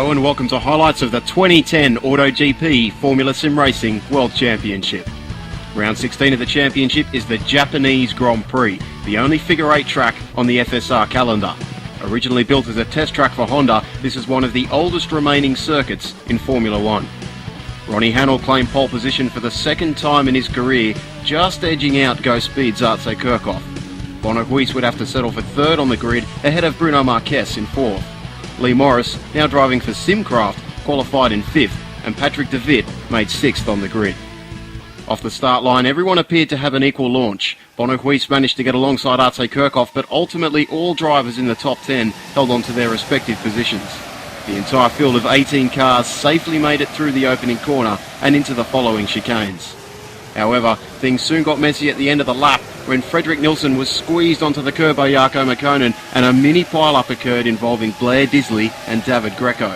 Hello and welcome to highlights of the 2010 AutoGP Formula SimRacing World Championship. Round 16 of the championship is the Japanese Grand Prix, the only figure 8 track on the FSR calendar. Originally built as a test track for Honda, this is one of the oldest remaining circuits in Formula 1. Ronnie Hannell claimed pole position for the second time in his career, just edging out Go Speed's Artse Kirchhoff. Bono Huis would have to settle for third on the grid, ahead of Bruno Marquez in fourth. Lee Morris, now driving for Simcraft, qualified in fifth, and Patrick De Witt made sixth on the grid. Off the start line, everyone appeared to have an equal launch. Bono Huis managed to get alongside Artse Kirchhoff, but ultimately all drivers in the top 10 held on to their respective positions. The entire field of 18 cars safely made it through the opening corner and into the following chicanes. However, things soon got messy at the end of the lap when Fredrik Nilsson was squeezed onto the curb by Jarkko Mäkinen and a mini pile-up occurred involving Blair Disley and David Greco.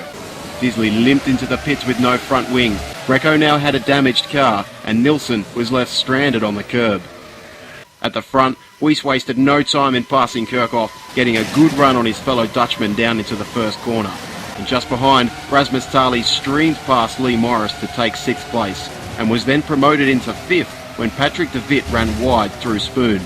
Disley limped into the pits with no front wing. Greco now had a damaged car and Nilsson was left stranded on the curb. At the front, Huis wasted no time in passing Kirchhoff, getting a good run on his fellow Dutchman down into the first corner. And just behind, Rasmus Tali streamed past Lee Morris to take 6th place, and was then promoted into 5th when Patrick De Witt ran wide through Spoon.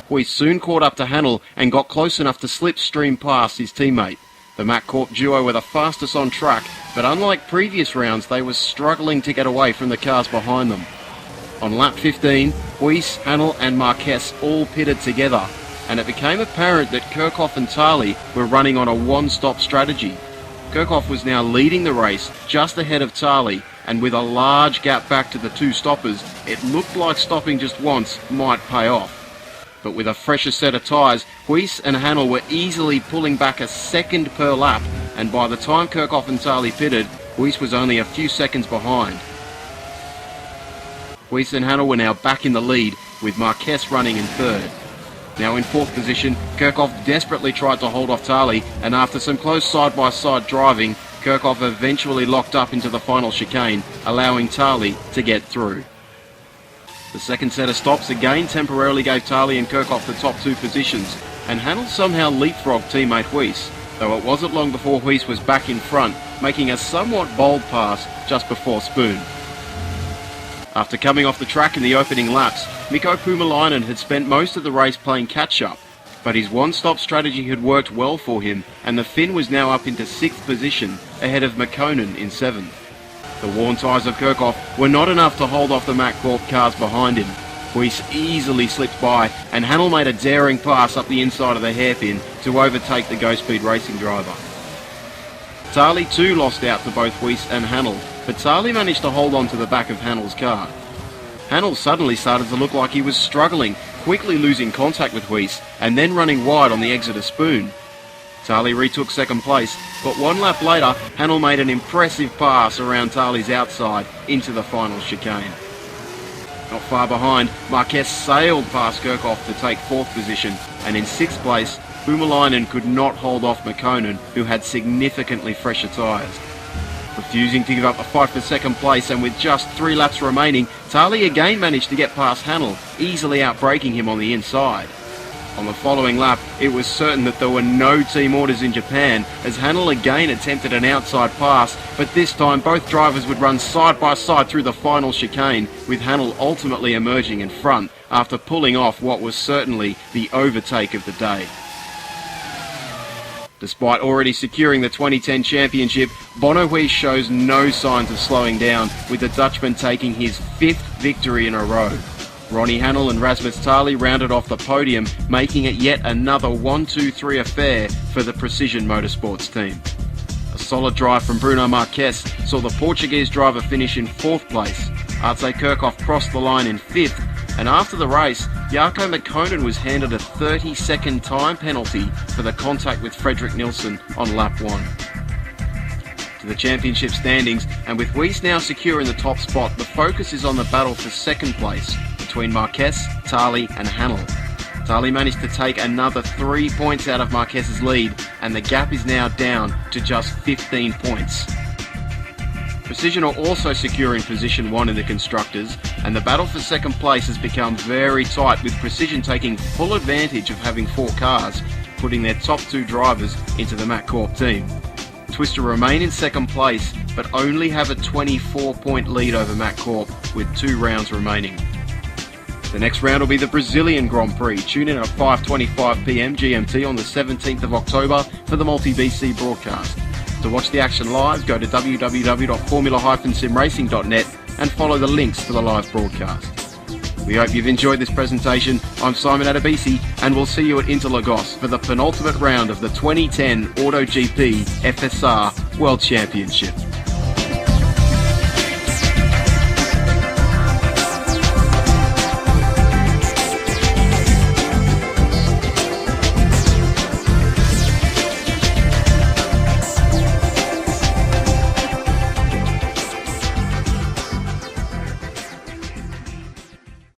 Huis soon caught up to Hannell and got close enough to slipstream past his teammate. The Mack Corp duo were the fastest on track, but unlike previous rounds, they were struggling to get away from the cars behind them. On lap 15, Huis, Hannell and Marquez all pitted together, and it became apparent that Kirchhoff and Tali were running on a one-stop strategy. Kirchhoff was now leading the race just ahead of Tali, and with a large gap back to the two stoppers, it looked like stopping just once might pay off. But with a fresher set of tyres, Huis and Hannell were easily pulling back a second per lap, and by the time Kirchhoff and Tali pitted, Huis was only a few seconds behind. Huis and Hannell were now back in the lead, with Marquez running in third. Now in fourth position, Kirchhoff desperately tried to hold off Tali, and after some close side-by-side driving, Kirchhoff eventually locked up into the final chicane, allowing Tali to get through. The second set of stops again temporarily gave Tali and Kirchhoff the top two positions, and Hannell somehow leapfrogged teammate Huis, though it wasn't long before Huis was back in front, making a somewhat bold pass just before Spoon. After coming off the track in the opening laps, Mikko Puumalainen had spent most of the race playing catch-up, but his one-stop strategy had worked well for him, and the Finn was now up into 6th position, ahead of Mäkinen in 7th. The worn tyres of Kirchhoff were not enough to hold off the Mack Corp cars behind him. Huis easily slipped by, and Hannell made a daring pass up the inside of the hairpin to overtake the Go Speed Racing driver. Tali too lost out to both Huis and Hannell, but Tali managed to hold on to the back of Hannell's car. Hannell suddenly started to look like he was struggling, quickly losing contact with Huis and then running wide on the exit of Spoon. Tali retook second place, but one lap later, Hannell made an impressive pass around Tali's outside into the final chicane. Not far behind, Marquez sailed past Kirchhoff to take 4th position, and in 6th place, Puumalainen could not hold off Mäkinen, who had significantly fresher tyres. Refusing to give up a fight for second place, and with just 3 laps remaining, Tali again managed to get past Hannell, easily outbraking him on the inside. On the following lap, it was certain that there were no team orders in Japan, as Hannell again attempted an outside pass, but this time both drivers would run side by side through the final chicane, with Hannell ultimately emerging in front after pulling off what was certainly the overtake of the day. Despite already securing the 2010 championship, Bono Huis shows no signs of slowing down, with the Dutchman taking his 5th victory in a row. Ronnie Hannell and Rasmus Tali rounded off the podium, making it yet another 1-2-3 affair for the Precision Motorsports team. A solid drive from Bruno Marquez saw the Portuguese driver finish in 4th place. Artse Kirchhoff crossed the line in 5th, and after the race, Jarkko Mäkinen was handed a 30-second time penalty for the contact with Fredrik Nilsson on lap 1. To the championship standings, and with Huis now secure in the top spot, the focus is on the battle for second place between Marquez, Tali and Hannell. Tali managed to take another 3 points out of Marquez's lead, and the gap is now down to just 15 points. Precision are also secure in position 1 in the Constructors, and the battle for second place has become very tight, with Precision taking full advantage of having 4 cars, putting their top 2 drivers into the Mack Corp team. Twister remain in second place, but only have a 24-point lead over Matt Corp with 2 rounds remaining. The next round will be the Brazilian Grand Prix. Tune in at 5:25 p.m. GMT on the 17th of October for the multi-BC broadcast. To watch the action live, go to www.formula-simracing.net and follow the links to the live broadcast. We hope you've enjoyed this presentation. I'm Simon Adebisi, and we'll see you at Interlagos for the penultimate round of the 2010 AutoGP FSR World Championship.